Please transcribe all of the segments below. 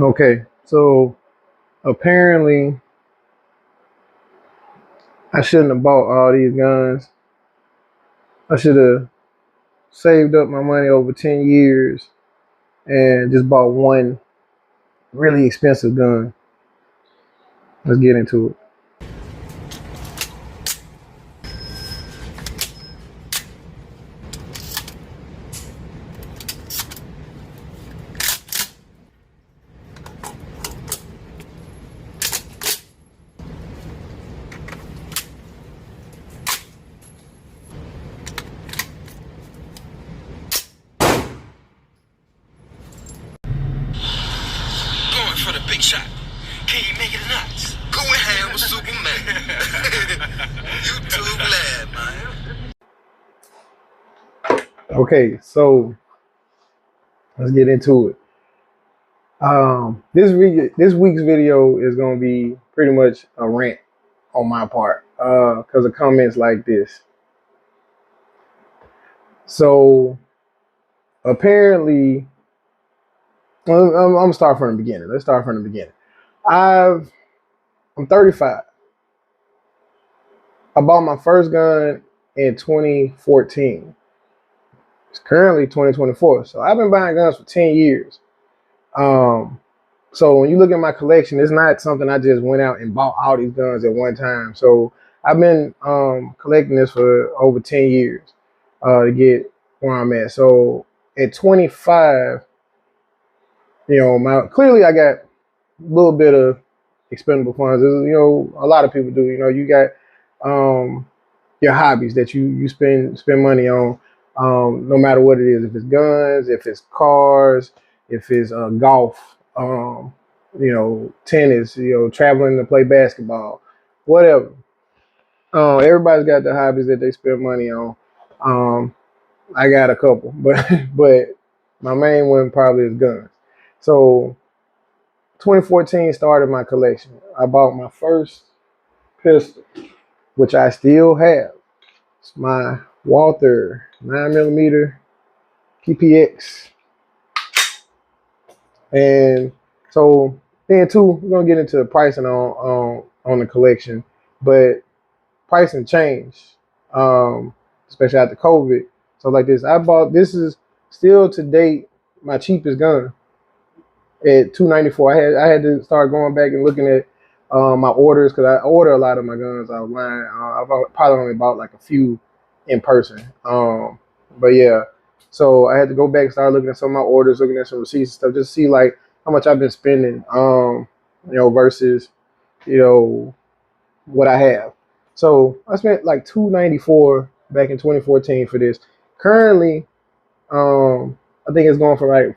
Okay, so apparently I shouldn't have bought all these guns. I should have saved up my money over 10 years and just bought one really expensive gun. Let's get into it. Going for the big shot. Can you make it or not? Going ham with Superman. You too glad, man. Okay, so let's get into it. This week's video is gonna be pretty much a rant on my part because of comments like this. So apparently, I'm gonna start from the beginning. Let's start from the beginning. I'm 35. I bought my first gun in 2014. It's currently 2024, so I've been buying guns for 10 years. So when you look at my collection, it's not something I just went out and bought all these guns at one time. So I've been collecting this for over 10 years to get where I'm at. So at 25, clearly I got a little bit of expendable funds. A lot of people do. You got your hobbies that you spend money on, no matter what it is. If it's guns, if it's cars, if it's golf, tennis, traveling to play basketball, whatever. Everybody's got the hobbies that they spend money on. I got a couple, but my main one probably is guns. So 2014 started my collection. I bought my first pistol, which I still have. It's my Walther 9mm PPX. And so then too, we're gonna get into the pricing on the collection, but pricing changed, especially after COVID. So like this is still to date my cheapest gun at $294. I had to start going back and looking at my orders because I order a lot of my guns online. I've probably only bought like a few in person. But yeah, so I had to go back and start looking at some of my orders, looking at some receipts and stuff, just to see like how much I've been spending, versus, what I have. So I spent like $294 back in 2014 for this. Currently, I think it's going for like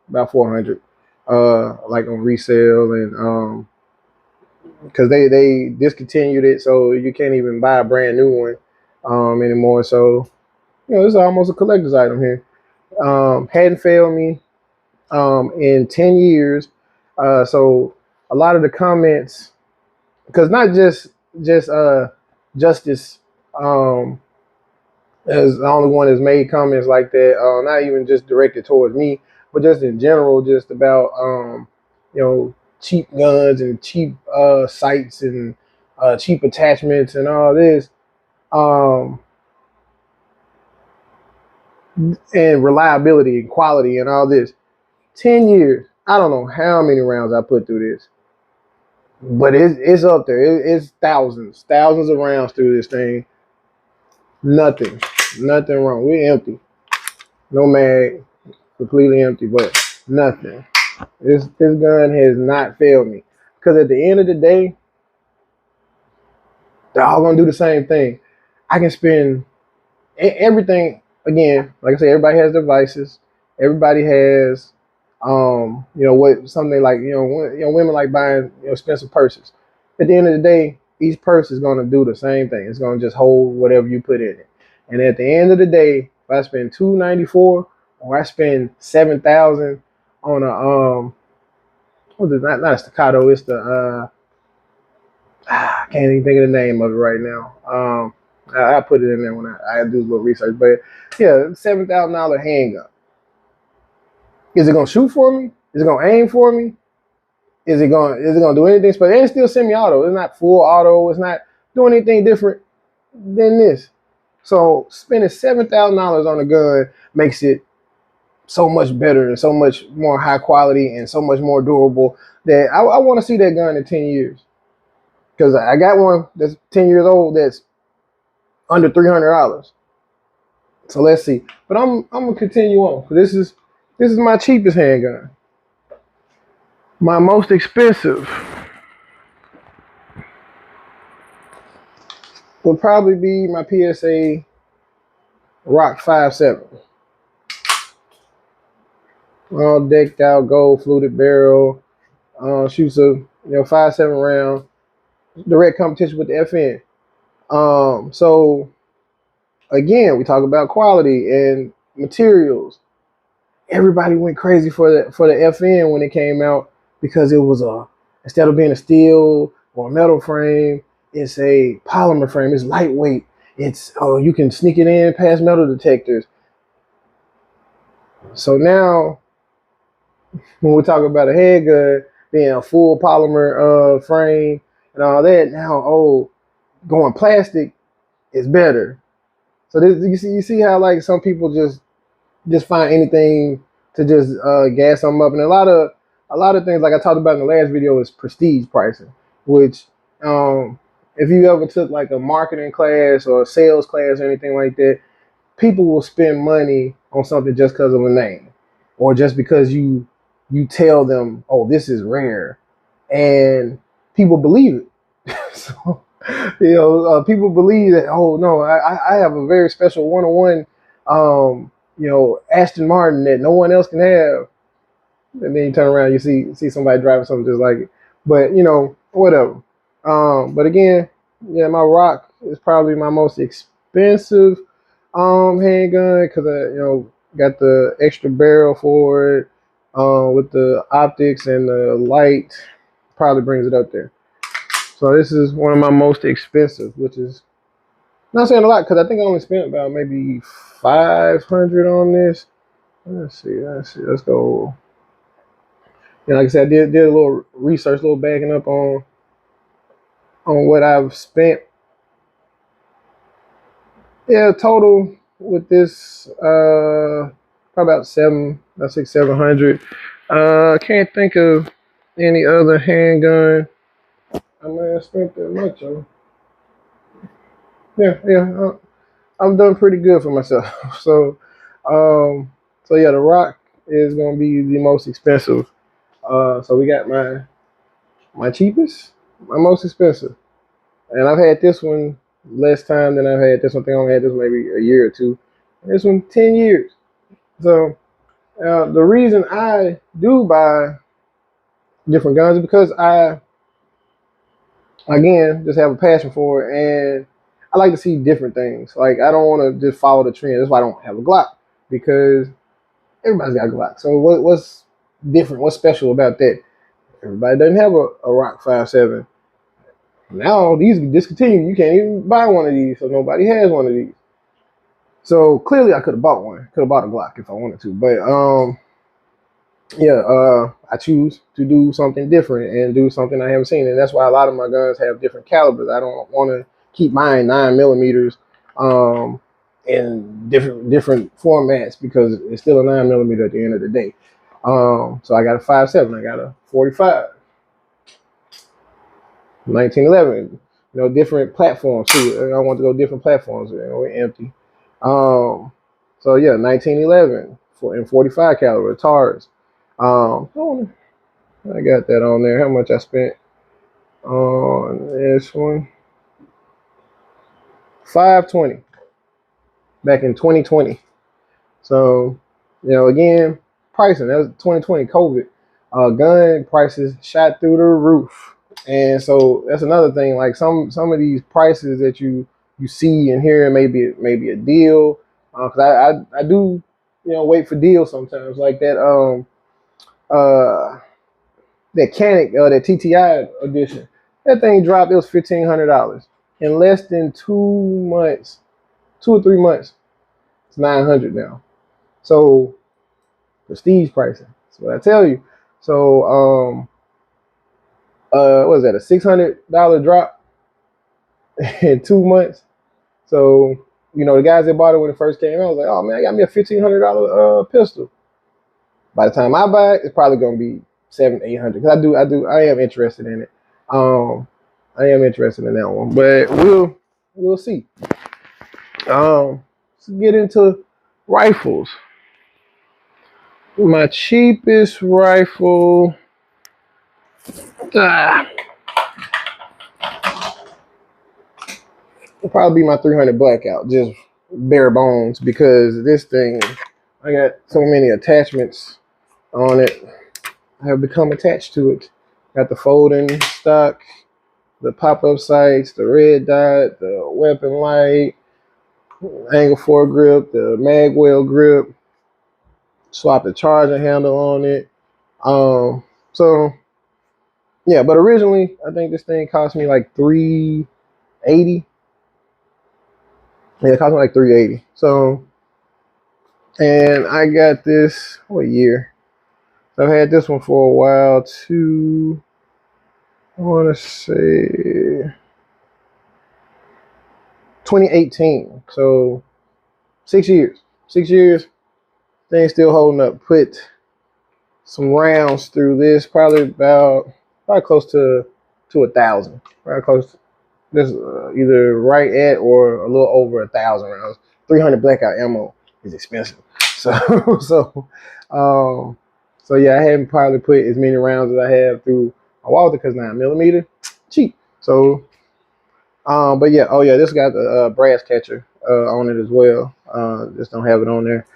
about 400, like on resale, and because they discontinued it, so you can't even buy a brand new one anymore. So it's almost a collector's item here. Hadn't failed me in 10 years. So a lot of the comments, because not just Justice is the only one that's made comments like that, not even just directed towards me, but just in general, just about cheap guns and cheap sights and cheap attachments and all this, and reliability and quality and all this. 10 years, I don't know how many rounds I put through this, but it's up there. It's thousands of rounds through this thing. Nothing wrong. We're empty. No mag, completely empty, but nothing. This gun has not failed me. Because at the end of the day, they're all gonna do the same thing. I can spend everything again. Like I said, everybody has their vices. Everybody has, what something like women like buying expensive purses. At the end of the day, each purse is gonna do the same thing. It's gonna just hold whatever you put in it. And at the end of the day, if I spend $294 or I spend $7,000 on a what is it? Not a staccato, it's the I can't even think of the name of it right now. I put it in there when I do a little research. But yeah, $7,000 handgun. Is it gonna shoot for me? Is it gonna aim for me? Is it gonna do anything special? And it's still semi-auto. It's not full auto. It's not doing anything different than this. So spending $7,000 on a gun makes it so much better and so much more high quality and so much more durable that I want to see that gun in 10 years. Because I got one that's 10 years old that's under $300. So let's see. But I'm gonna continue on. This is my cheapest handgun. My most expensive would probably be my PSA Rock 5.7. All decked out, gold fluted barrel. Shoots a 5.7 round. Direct competition with the FN. So again, we talk about quality and materials. Everybody went crazy for the FN when it came out because it was instead of being a steel or a metal frame, it's a polymer frame. It's lightweight. It's you can sneak it in past metal detectors. So now, when we talk about a handgun being a full polymer frame and all that, now going plastic is better. So you see how like some people just find anything to just gas them up, and a lot of things like I talked about in the last video is prestige pricing, which if you ever took like a marketing class or a sales class or anything like that, people will spend money on something just because of a name, or just because you tell them, oh, this is rare, and people believe it. So people believe that, oh no, I have a very special 101 Aston Martin that no one else can have. And then you turn around, you see somebody driving something just like it. But whatever. But again, yeah, my Rock is probably my most expensive handgun because I got the extra barrel for it, with the optics and the light, probably brings it up there. So this is one of my most expensive, which is not saying a lot because I think I only spent about maybe $500 on this. Let's see. Let's go. Like I said, I did a little research, a little backing up on what I've spent. Yeah, total with this, probably about 700. Can't think of any other handgun I may have spent that much on. Yeah, I'm done pretty good for myself. So yeah, the Rock is gonna be the most expensive. So we got my cheapest, my most expensive, and I've had this one less time than I've had this one. I think I only had this one maybe a year or two. This one 10 years. So the reason I do buy different guns is because I, again, just have a passion for it, and I like to see different things. Like I don't want to just follow the trend. That's why I don't have a Glock, because everybody's got a Glock. So what's different? What's special about that? Everybody doesn't have a Rock 5.7. Now these discontinued. You can't even buy one of these, so nobody has one of these. So clearly, I could have bought one. Could have bought a Glock if I wanted to, but I choose to do something different and do something I haven't seen, and that's why a lot of my guns have different calibers. I don't want to keep mine 9mm in different formats because it's still a 9mm at the end of the day. So I got a 5.7. I got a 45. 1911, different platforms too. I want to go different platforms. We're empty. So yeah, 1911 and 45 caliber TARs. I got that on there. How much I spent on this one? $520 back in 2020. So, again, pricing. That was 2020 COVID. Gun prices shot through the roof. And so that's another thing. Like some of these prices that you see and hear maybe a deal. Because I do wait for deals sometimes. Like that that Canic, that TTI edition. That thing dropped. It was $1,500 in less than 2 months, 2 or 3 months. It's $900 now. So prestige pricing. That's what I tell you. So what was that, a $600 drop in 2 months? So, the guys that bought it when it first came out, I was like, oh man, I got me a $1,500 pistol. By the time I buy it, it's probably gonna be 700-800 because I am interested in it. I am interested in that one, but we'll see. Let's get into rifles. My cheapest rifle. Ah, will probably be my 300 Blackout, just bare bones, because this thing, I got so many attachments on it. I have become attached to it. Got the folding stock, the pop-up sights, the red dot, the weapon light, angle foregrip, the magwell grip, swap the charger handle on it. So yeah, but originally I think this thing cost me like 380. Yeah, it cost me like 380. So, and I got this, what year? So I've had this one for a while too. I want to say 2018. So 6 years. 6 years. Thing's still holding up. Put some rounds through this. Probably close to 1,000. Probably close to this, either right at or a little over 1,000 rounds. 300 Blackout ammo is expensive. So um, so yeah, I haven't probably put as many rounds as I have through my Walther because 9mm cheap. So but yeah, oh yeah, this got the brass catcher on it as well. Just don't have it on there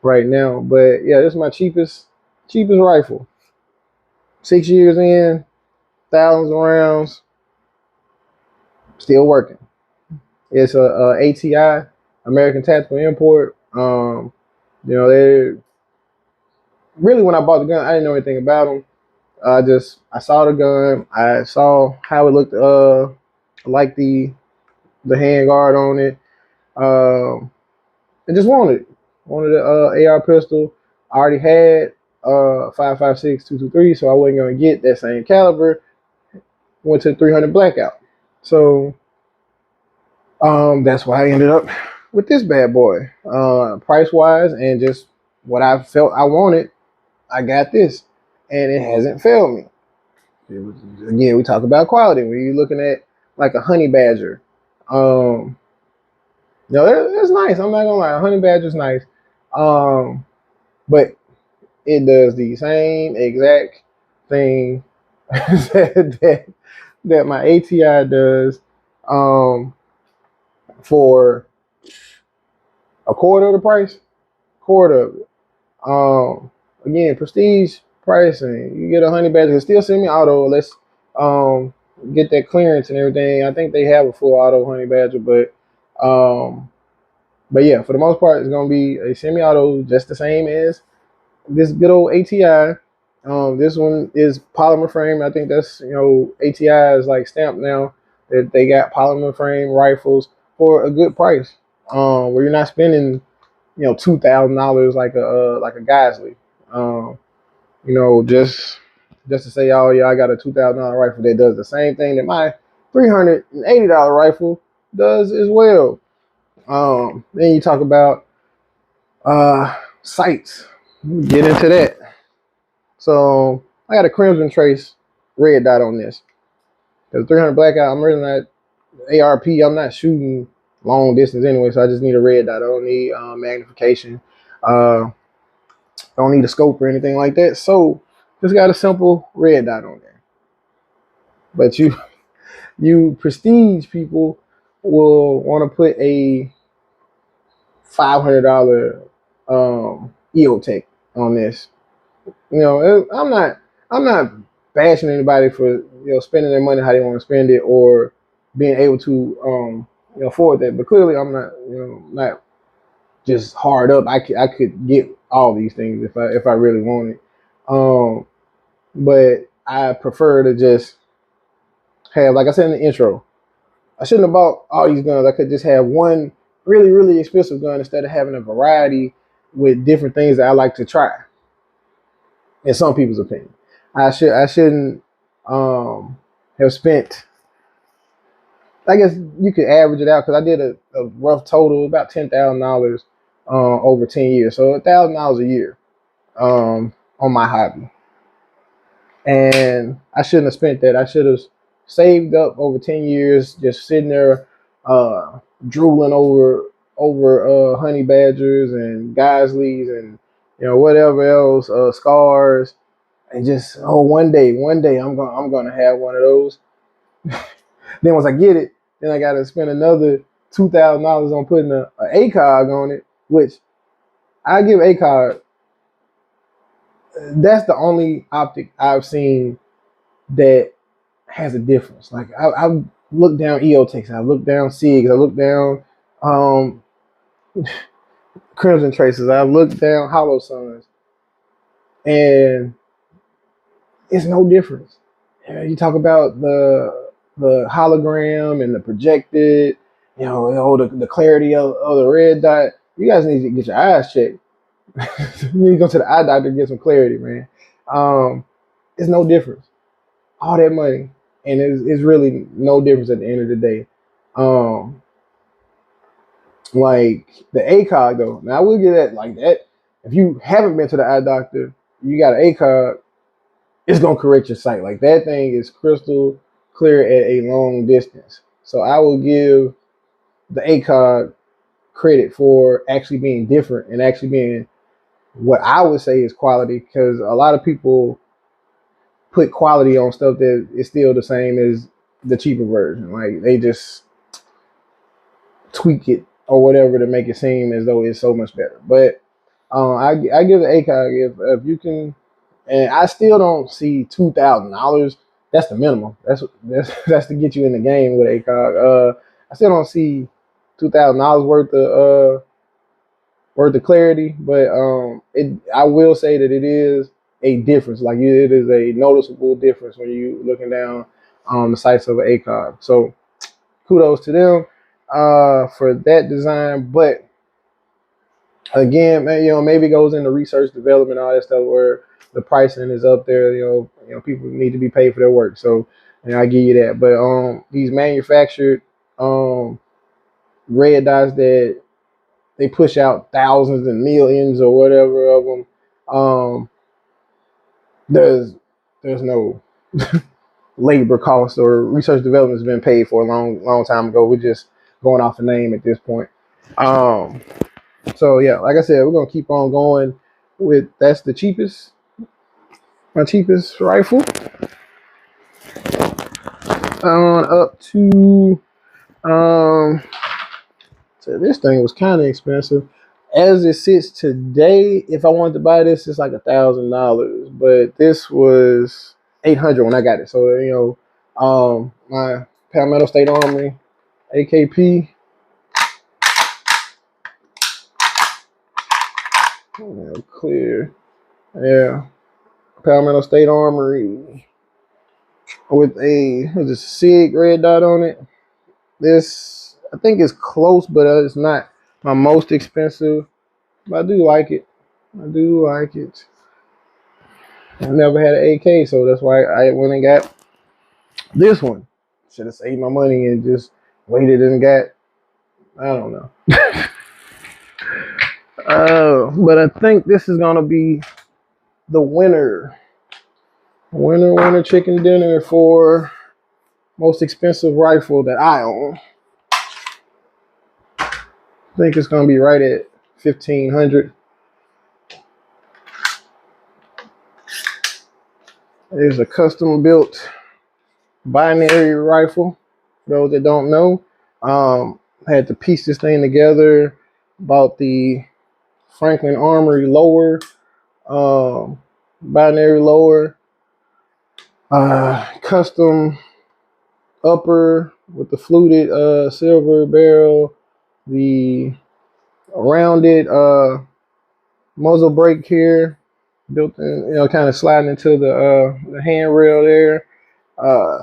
right now. But yeah, this is my cheapest rifle. 6 years in, thousands of rounds, still working. It's a ATI, American Tactical Import. They really, when I bought the gun, I didn't know anything about them. I saw the gun, I saw how it looked, like the handguard on it. I just wanted the AR pistol. I already had 5.56 223, so I wasn't gonna get that same caliber. Went to 300 Blackout, so that's why I ended up with this bad boy. Price wise and just what I felt I wanted, I got this, and it hasn't failed me. Again, we talk about quality. When you're looking at like a honey badger, it's nice. I'm not gonna lie, a honey badger's nice, but it does the same exact thing that my ATI does, for a quarter of the price, quarter of it. Again, prestige pricing. You get a honey badger, it's still semi-auto. Let's get that clearance and everything. I think they have a full auto honey badger, but yeah, for the most part, it's gonna be a semi-auto, just the same as this good old ATI. This one is polymer frame. I think that's, ATI is like stamped now that they got polymer frame rifles for a good price. Where you're not spending, $2,000 like a Geisley. Just to say, oh yeah, I got a $2,000 rifle that does the same thing that my $380 rifle does as well. Then you talk about sights. Get into that. So I got a Crimson Trace red dot on this. Because 300 Blackout, I'm really not ARP. I'm not shooting long distance anyway, so I just need a red dot. I don't need magnification. I don't need a scope or anything like that. So just got a simple red dot on there. But you prestige people will want to put a $500 EOTech on this. I'm not bashing anybody for spending their money how they want to spend it or being able to afford that. But clearly, I'm not just hard up. I could get all these things if I really wanted. But I prefer to just have, like I said in the intro, I shouldn't have bought all these guns. I could just have one really, really expensive gun instead of having a variety with different things that I like to try, in some people's opinion. I shouldn't have spent. I guess you could average it out because I did a rough total about $10,000 over 10 years, so $1,000 a year on my hobby, and I shouldn't have spent that. I should have saved up over 10 years, just sitting there drooling over honey badgers and Guisleys and whatever else, scars, and just one day I'm gonna have one of those. Then once I get it, then I gotta spend another $2,000 on putting a ACOG on it, which I give ACOG. That's the only optic I've seen that has a difference. Like I've looked down EOTechs, I've looked down SIGs, I looked down um, Crimson Traces, I've looked down Hollow Suns, and it's no difference. You talk about the hologram and the projected, the clarity of the red dot. You guys need to get your eyes checked. You need to go to the eye doctor and get some clarity, man. It's no difference. All that money, and it's really no difference at the end of the day. Like the ACOG though. Now I will get that like that. If you haven't been to the eye doctor, you got an ACOG, it's gonna correct your sight. Like that thing is crystal clear at a long distance. So I will give the ACOG credit for actually being different and actually being what I would say is quality, because a lot of people put quality on stuff that is still the same as the cheaper version. Like they just tweak it or whatever to make it seem as though it's so much better. But I give the ACOG if you can, and I still don't see $2,000. That's the minimum. That's to get you in the game with ACOG. I still don't see $2,000 worth of clarity, but I will say that it is a difference. Like it is a noticeable difference when you looking down the sights of an ACOG. So kudos to them for that design. But again, man, maybe it goes into research, development, all that stuff where the pricing is up there. People need to be paid for their work. So, I give you that. But these manufactured red dots that they push out thousands and millions or whatever of them, there's no labor cost or research development has been paid for a long time ago. We're just going off a name at this point. So yeah, like I said, we're gonna keep on going with that's my cheapest rifle. On up to so this thing was kind of expensive. As it sits today, if I wanted to buy this, it's like $1,000. But this was 800 when I got it. So my Palmetto State Armory AKP. Clear, yeah. Palmetto State Armory with a SIG red dot on it. This I think is close, but it's not my most expensive. But I do like it. I never had an AK, so that's why I went and got this one. Should have saved my money and just waited and got, I don't know. But I think this is gonna be the winner chicken dinner for most expensive rifle that I own. I think it's gonna be right at 1,500. It is a custom built binary rifle. For those that don't know, had to piece this thing together. Bought the Franklin Armory lower, binary lower, custom upper with the fluted silver barrel, the rounded muzzle brake here, built in, kind of sliding into the handrail there.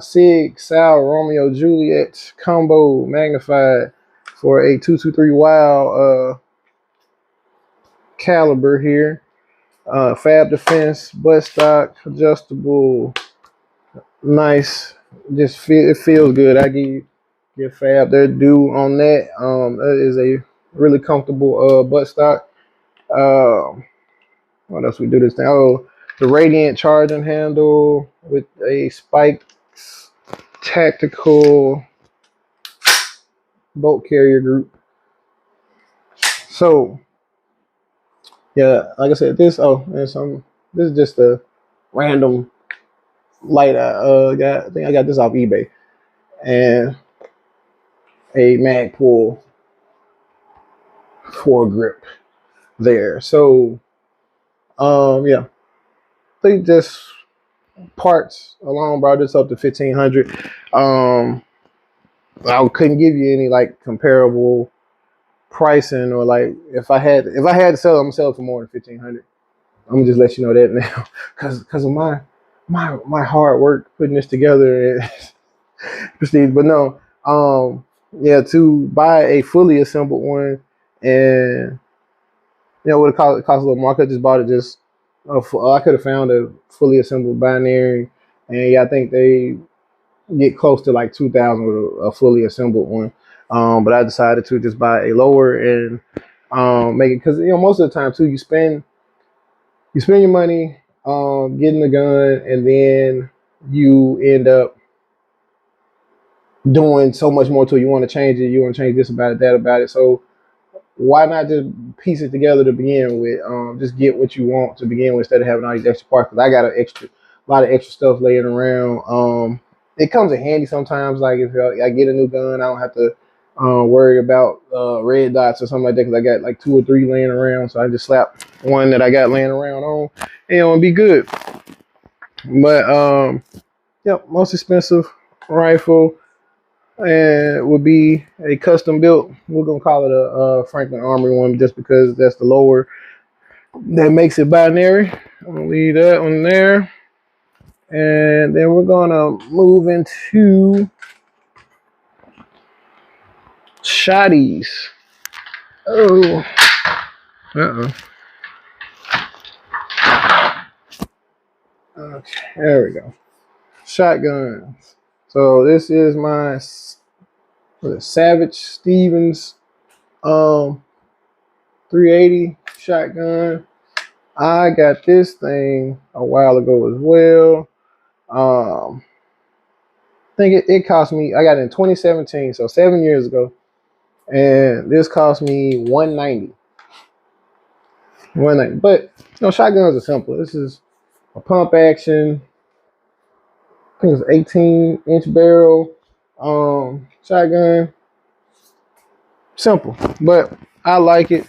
SIG Sal Romeo Juliet combo magnified for a 223 Wild caliber here. Fab Defense, butt stock, adjustable, nice. It feels good. I give Fab their due on that. That is a really comfortable butt stock. What else we do this thing? Oh, the Radiant charging handle with a spiked tactical bolt carrier group. So yeah, like I said, this this is just a random light I got. I think I got this off eBay, and a Magpul foregrip there. So yeah, I think just parts alone brought this up to 1,500. I couldn't give you any like comparable pricing, or like if I had to sell it, I'm gonna sell it for more than 1,500. I'm gonna just let you know that now, because of my hard work putting this together. Prestige, but no, yeah, to buy a fully assembled one, and what it cost a little more. I could just bought it just. I could have found a fully assembled binary, and yeah, I think they get close to like 2,000 with a fully assembled one. But I decided to just buy a lower and make it, because most of the time too you spend your money getting the gun, and then you end up doing so much more to it. You want to change it, you want to change this about it, that about it. So why not just piece it together to begin with? Just get what you want to begin with instead of having all these extra parts. Because I got a lot of extra stuff laying around. It comes in handy sometimes. Like if I get a new gun, I don't have to worry about red dots or something like that, because I got like 2 or 3 laying around. So I just slap one that I got laying around on, and be good. But yep, most expensive rifle and would be a custom built. We're gonna call it a Franklin Armory one, just because that's the lower that makes it binary. I'm gonna leave that one there, and then we're gonna move into shotties. Oh, okay, there we go. Shotguns. So this is my Savage Stevens 380 shotgun. I got this thing a while ago as well. I think it cost me. I got it in 2017, so 7 years ago, and this cost me 190. 190. But shotguns are simple. This is a pump action. I think it's 18-inch barrel shotgun. Simple, but I like it.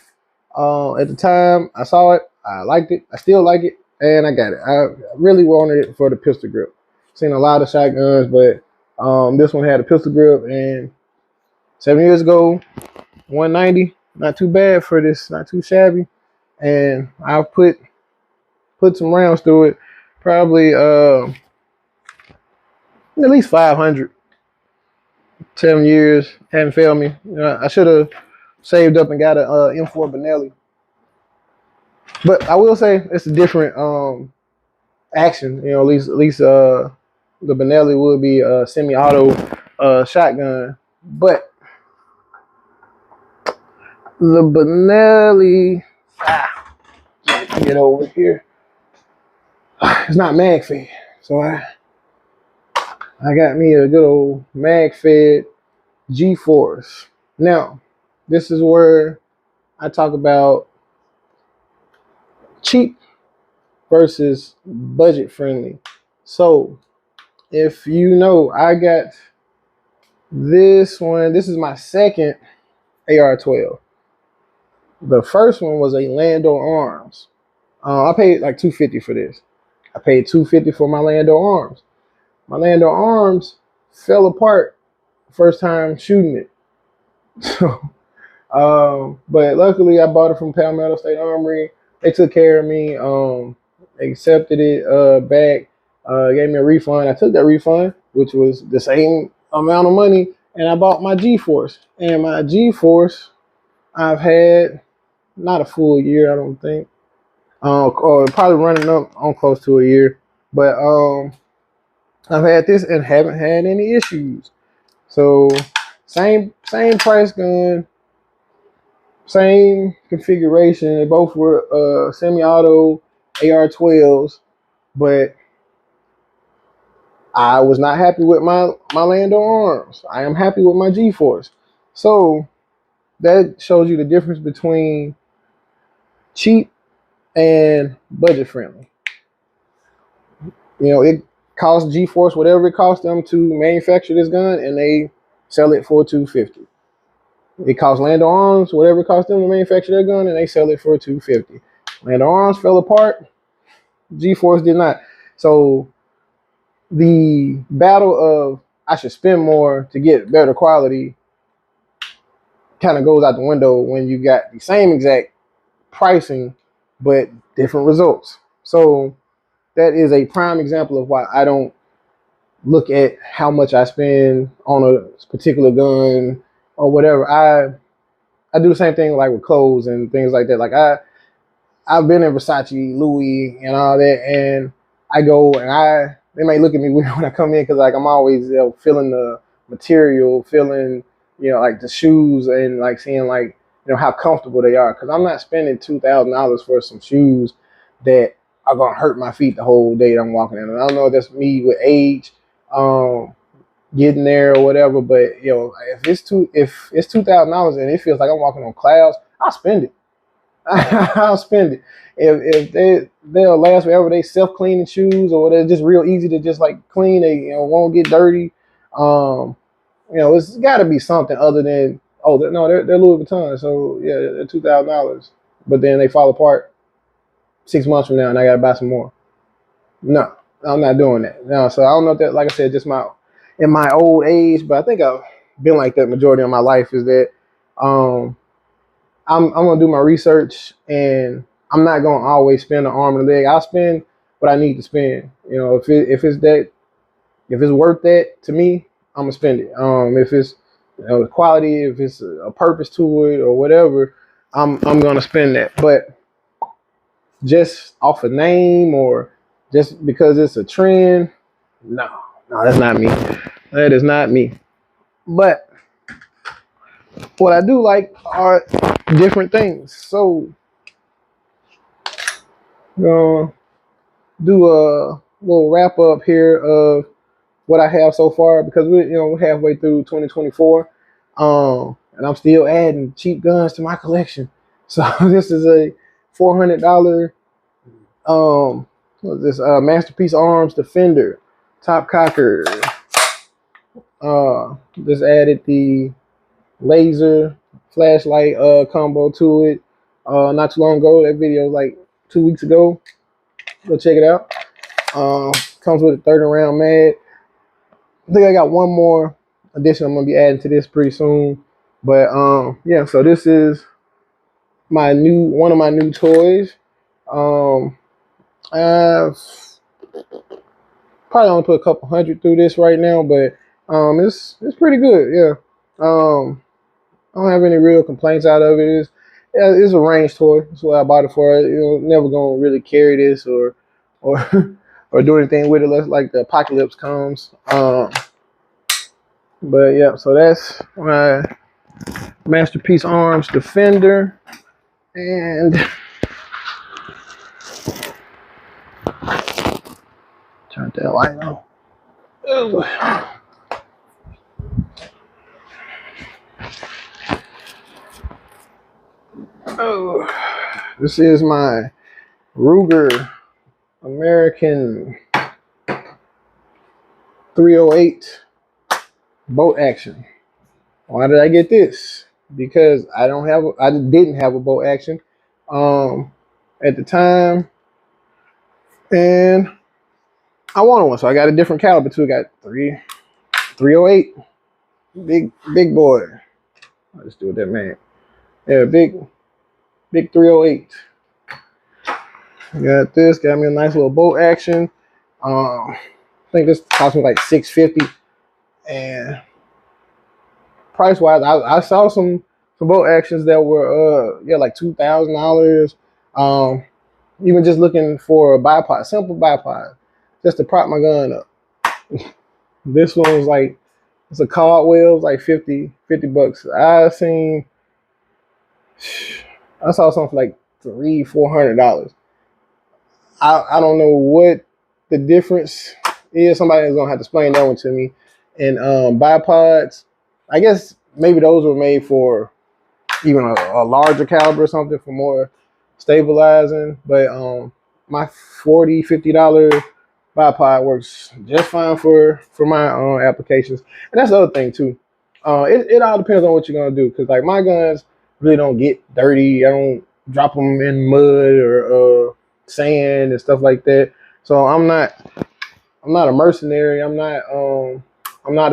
At the time I saw it, I liked it. I still like it, and I got it. I really wanted it for the pistol grip. Seen a lot of shotguns, but this one had a pistol grip, and 7 years ago, 190, not too bad for this, not too shabby. And I've put some rounds through it, probably at least 500. 7 years, hadn't failed me. I should have saved up and got a M4 Benelli. But I will say it's a different action. At least the Benelli would be a semi-auto shotgun, but the Benelli, get over here, it's not mag fed, so I got me a good old mag fed G-Force. Now, this is where I talk about cheap versus budget friendly. So if I got this one. This is my second AR-12. The first one was a Lando Arms. I paid like $250 for this. I paid $250 for my Lando Arms. My Lando Arms fell apart first time shooting it. So, but luckily I bought it from Palmetto State Armory. They took care of me. Accepted it back. Gave me a refund. I took that refund, which was the same amount of money, and I bought my G-Force. And my G-Force, I've had not a full year, I don't think. or probably running up on close to a year. But I've had this and haven't had any issues. So same price gun, same configuration. They both were semi-auto AR-12s, but I was not happy with my Lando arms. I am happy with my G-Force. So that shows you the difference between cheap and budget friendly. It costs G-Force whatever it costs them to manufacture this gun, and they sell it for $250. It costs Lando Arms whatever it costs them to manufacture their gun, and they sell it for $250. Lando Arms fell apart. G-Force did not. So the battle of I should spend more to get better quality kind of goes out the window when you got the same exact pricing but different results. So that is a prime example of why I don't look at how much I spend on a particular gun or whatever. I do the same thing like with clothes and things like that. Like I've been in Versace, Louis, and all that, and I go and they may look at me weird when I come in because like I'm always feeling the material, feeling like the shoes and like seeing like how comfortable they are, because I'm not spending $2,000 for some shoes that are gonna hurt my feet the whole day that I'm walking in. And I don't know if that's me with age, getting there or whatever, but if it's $2,000 and it feels like I'm walking on clouds, I'll spend it. I'll spend it. If they'll last forever. They self-cleaning shoes, or they're just real easy to just like clean. They won't get dirty. It's got to be something other than they're Louis Vuitton. So yeah, they're $2,000, but then they fall apart 6 months from now, and I gotta buy some more. No, I'm not doing that. No, so I don't know if that, like I said, just in my old age, but I think I've been like that majority of my life. Is that I'm gonna do my research, and I'm not gonna always spend an arm and a leg. I'll spend what I need to spend. If it's worth that to me, I'm gonna spend it. If it's quality, if it's a purpose to it or whatever, I'm gonna spend that. But just off a name or just because it's a trend, no, that's not me. That is not me. But what I do like are different things. So do a little wrap up here of what I have so far, because we're halfway through 2024, and I'm still adding cheap guns to my collection. So this is a $400 what's this Masterpiece Arms Defender top cocker. Just added the laser flashlight combo to it not too long ago. That video was like 2 weeks ago. Go check it out. Comes with a 30 round mag. I think I got one more addition I'm gonna be adding to this pretty soon. But yeah, so this is one of my new toys. I've probably only put a couple hundred through this right now, but it's pretty good. Yeah. I don't have any real complaints out of it. It's a range toy. That's what I bought it for. Never gonna really carry this or or do anything with it unless like the apocalypse comes. But yeah, so that's my Masterpiece Arms Defender, and turn that light on. Oh, this is my Ruger American 308 bolt action. Why did I get this? Because I didn't have a bolt action at the time, and I wanted one, so I got a different caliber too. I got 308, big boy. I'll just do it that man. Yeah, big 308. Got this. Got me a nice little bolt action. I think this cost me like $650, and price wise, I saw some boat actions that were like $2,000. even just looking for a bipod, simple bipod, just to prop my gun up. This one was like, it's a Caldwell, like 50 bucks. I saw something for like $300-400. I don't know what the difference is. Somebody's gonna have to explain that one to me. And bipods, I guess maybe those were made for even a larger caliber or something for more stabilizing. But my $40-50 bipod works just fine for my applications. And that's the other thing too. It all depends on what you're gonna do. Cause like my guns really don't get dirty. I don't drop them in mud or sand and stuff like that. So I'm not a mercenary. I'm not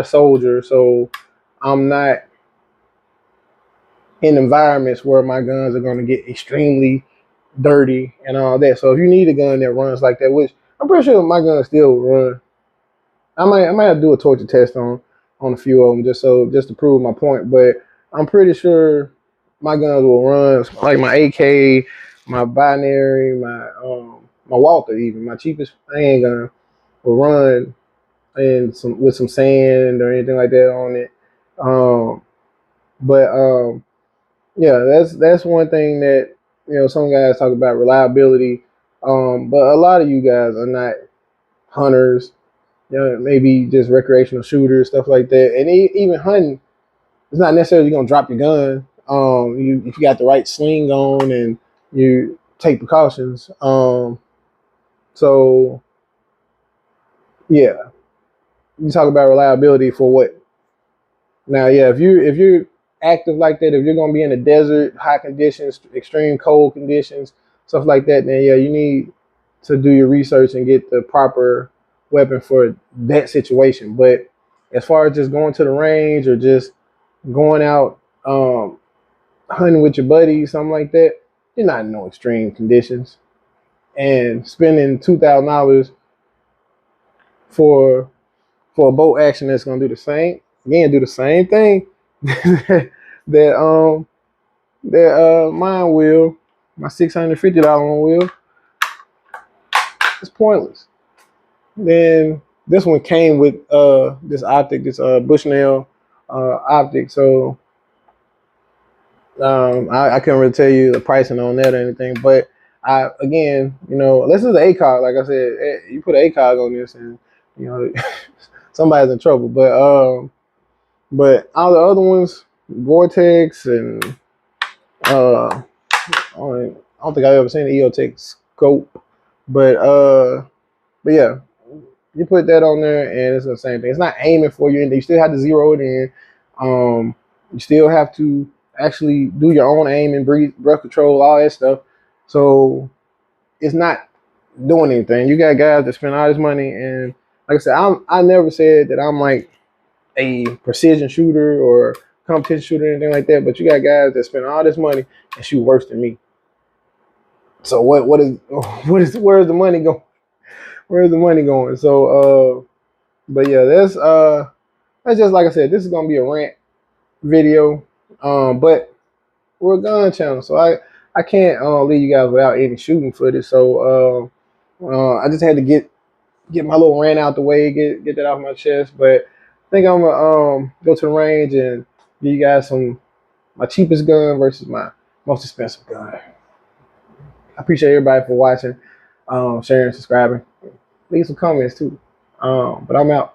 a soldier. So I'm not in environments where my guns are going to get extremely dirty and all that. So if you need a gun that runs like that, which I'm pretty sure my gun still run, I might have to do a torture test on a few of them just to prove my point. But I'm pretty sure my guns will run like my AK, my binary, my Walther, even my cheapest handgun will run with some sand or anything like that on it. But yeah, that's one thing that some guys talk about reliability, but a lot of you guys are not hunters. Maybe just recreational shooters, stuff like that. And even hunting, it's not necessarily gonna drop your gun. If you got the right sling on and you take precautions. So yeah, you talk about reliability for what? Now, yeah, if you're active like that, if you're gonna be in the desert, hot conditions, extreme cold conditions, stuff like that, then yeah, you need to do your research and get the proper weapon for that situation. But as far as just going to the range or just going out hunting with your buddies, something like that, you're not in no extreme conditions. And spending $2,000 for a boat action that's gonna do the same thing that mine will, my $650 one will, it's pointless. Then this one came with this optic, this Bushnell optic. So I couldn't really tell you the pricing on that or anything, but again, this is the ACOG. Like I said, you put an ACOG on this, and somebody's in trouble. But all the other ones, Vortex and I don't think I've ever seen an EOTech scope, but yeah, you put that on there and it's the same thing. It's not aiming for you, and you still have to zero it in. You still have to actually do your own aim and breath control, all that stuff. So it's not doing anything. You got guys that spend all this money, and like I said, I never said that I'm like a precision shooter or competition shooter or anything like that. But you got guys that spend all this money and shoot worse than me. So where's the money going? Where's the money going? So but yeah, that's just like I said, this is gonna be a rant video. But we're a gun channel, so I can't leave you guys without any shooting footage. So I just had to get my little rant out the way, get that off my chest. But I think I'm gonna go to the range and give you guys my cheapest gun versus my most expensive gun. I appreciate everybody for watching, sharing, subscribing. Leave some comments too. But I'm out.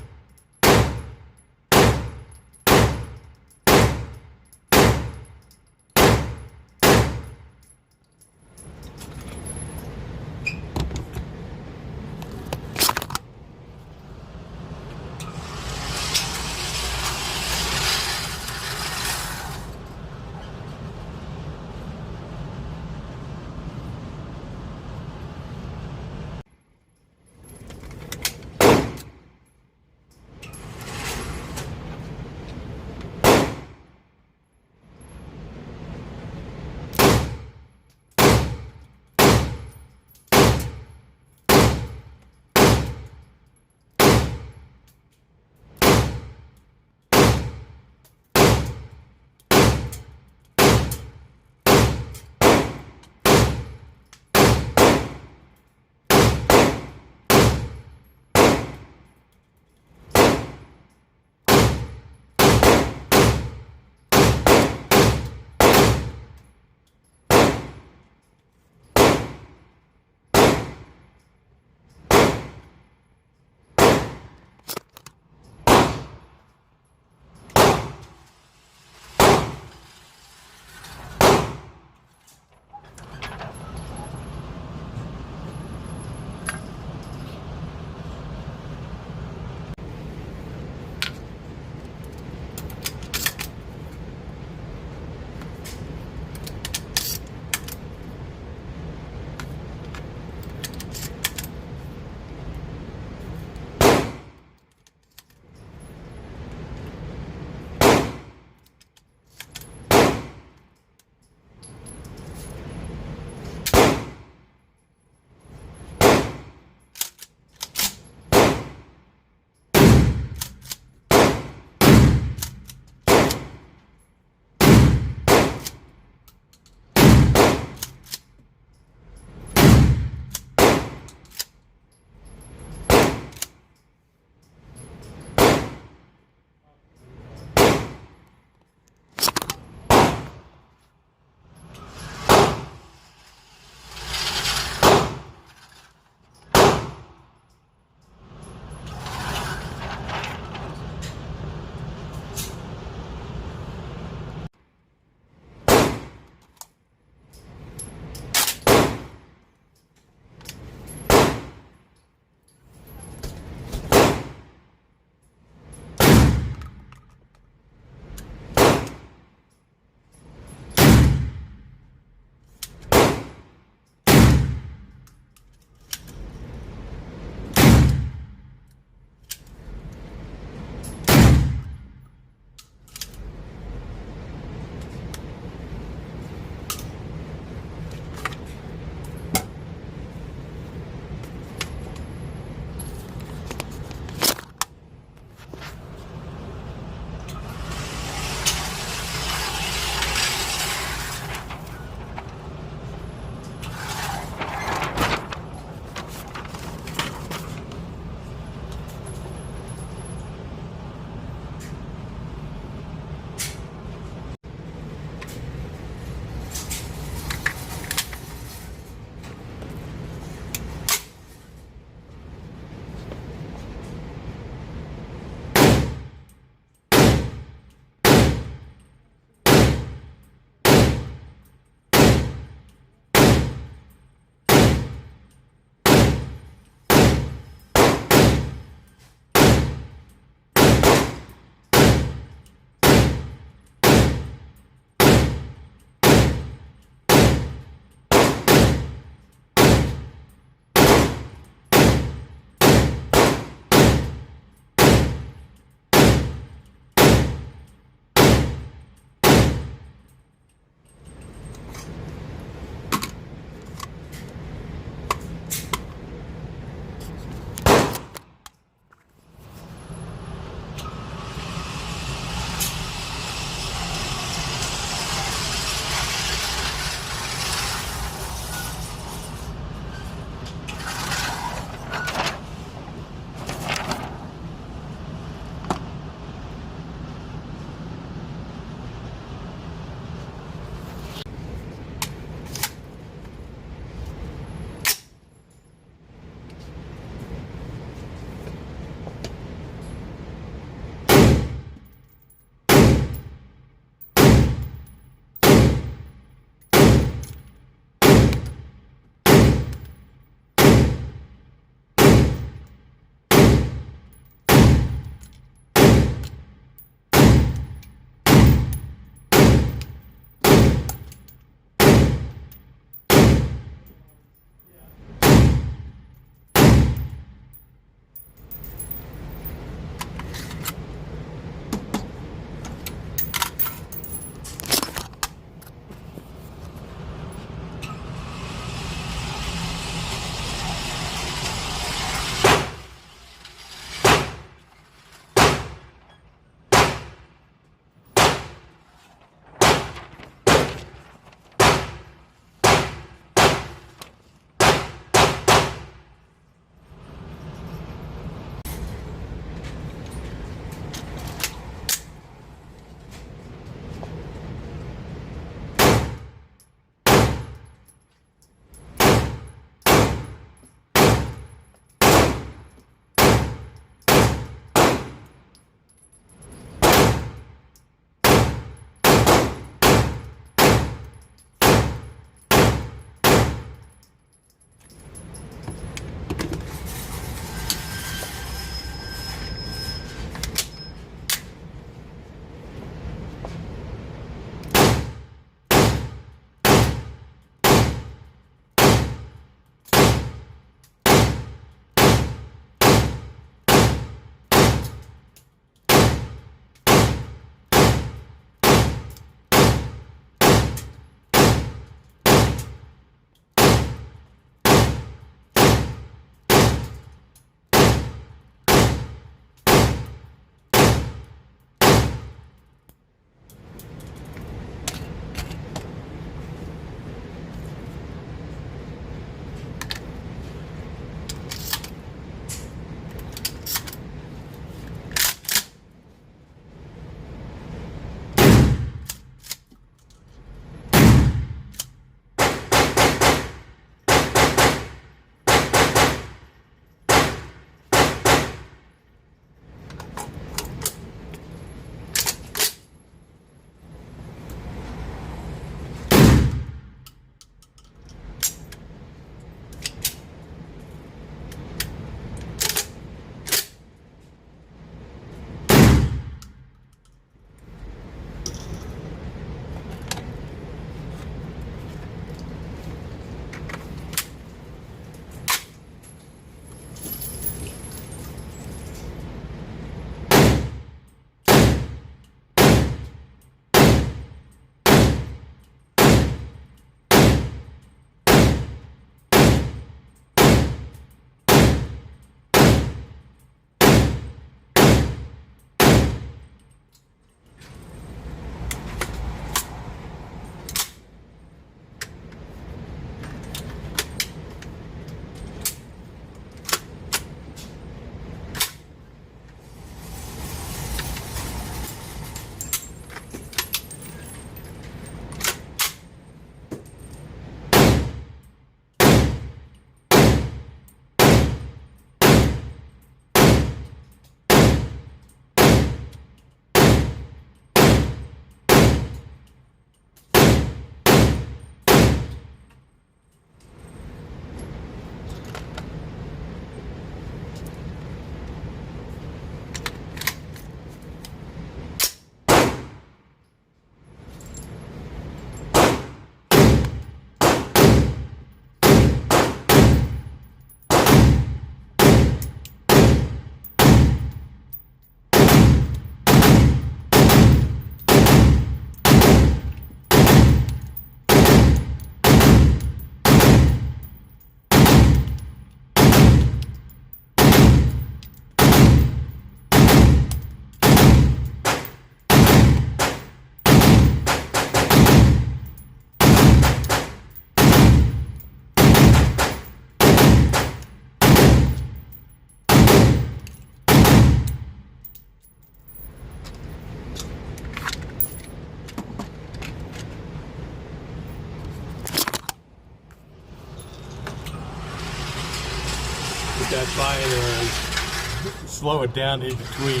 that fire and slow it down in between.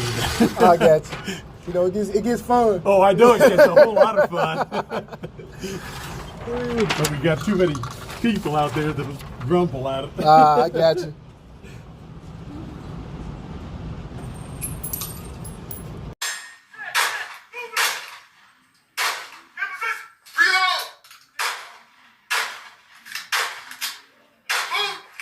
I got you. You know, it gets fun. Oh, I know it gets a whole lot of fun. But we got too many people out there that grumble at it. I got you.